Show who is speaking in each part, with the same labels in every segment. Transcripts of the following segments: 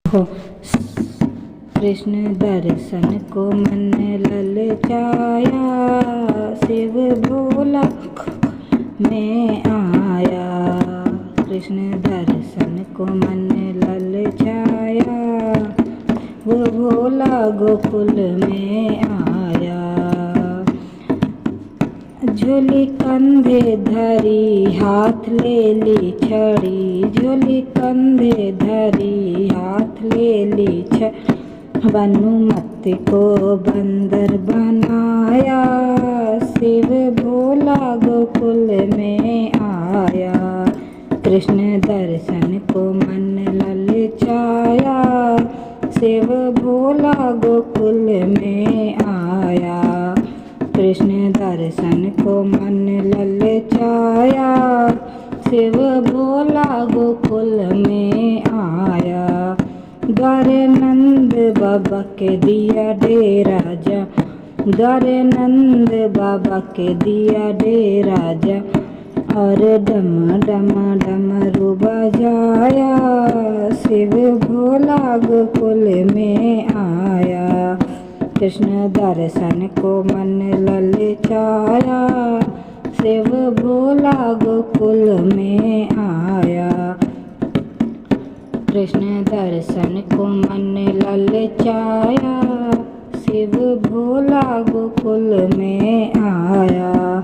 Speaker 1: हो कृष्ण दर्शन को मन ललचाया, शिव भोला में आया। कृष्ण दर्शन को मन ललचाया, वो भोला गोकुल में आया। झोली कंधे धरी हाथ ले ली छड़ी, झोली कंधे धरी हाथ ले ली छड़ी। भानुमति को बंदर बनाया, शिव भोला गोकुल में आया। कृष्ण दर्शन को मन ललचाया, शिव भोला गोकुल में आया। कृष्ण दर्शन को मन ललचाया, शिव भोला गोकुल में आया। द्वारे नंद बाबा के दिया डेरा जा, द्वारे नंद बाबा के दिया डेरा जा। और डम डम डमरू बजाया, शिव भोला गोकुल में आया। कृष्ण दर्शन को मन ललचाया, शिव भोला गोकुल में आया। कृष्ण दर्शन को मन ललचाया, शिव भोला गोकुल में आया।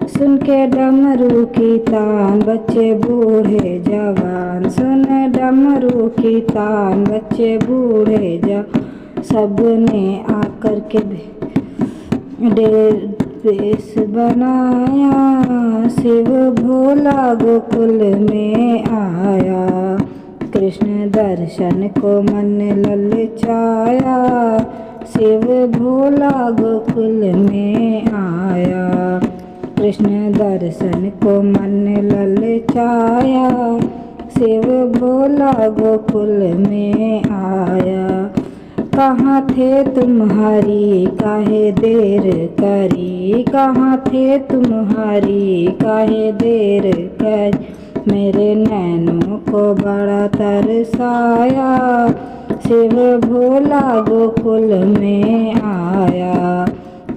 Speaker 1: सुन के डमरू की तान बच्चे बूढ़े जवान, सुन डमरू की तान बच्चे बूढ़े जवान। सबने आकर के वेश बनाया, शिव भोला गोकुल में आया। कृष्ण दर्शन को मन ललचाया, शिव भोला गोकुल में आया। कृष्ण दर्शन को मन ललचाया, शिव भोला गोकुल में आया। कहाँ थे तुम्हारी काहे देर करी, कहाँ थे तुम्हारी काहे देर करी। मेरे नैनों को बड़ा तरसाया, शिव भोला गोकुल में आया।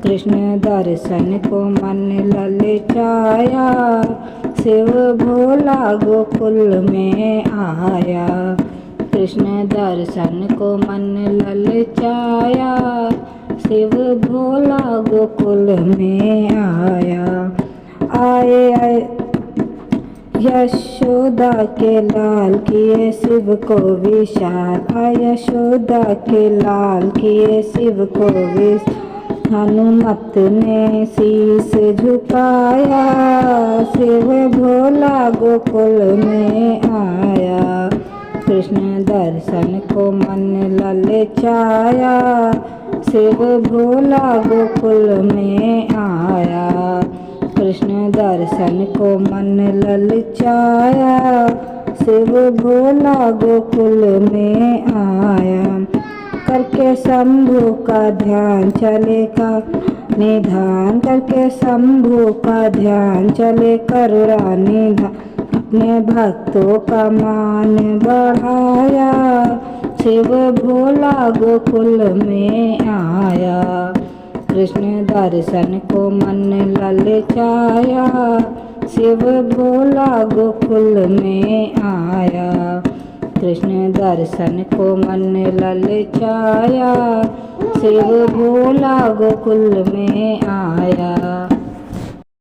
Speaker 1: कृष्ण दर्शन को मन ललचाया, शिव भोला गोकुल में आया। कृष्ण दर्शन को मन ललचाया, शिव भोला गोकुल में आया। आए यशोदा के लाल किए शिव को विशाल, आए यशोदा के लाल किए शिव को विशाल। हनुमत ने शीस झुकाया, शिव भोला गोकुल में आया। कृष्ण दर्शन को मन ललचाया, शिव भोला गोकुल में आया। कृष्ण दर्शन को मन ललचाया, शिव भोला गोकुल में आया। करके शंभु का ध्यान चले का निधान, करके शंभु का ध्यान चले करुणा निधान। अपने भक्तों का मान बढ़ाया, शिव भोला गोकुल में आया। कृष्ण दर्शन को मन ललचाया, शिव भोला गोकुल में आया। कृष्ण दर्शन को मन ललचाया, शिव भोला गोकुल में आया।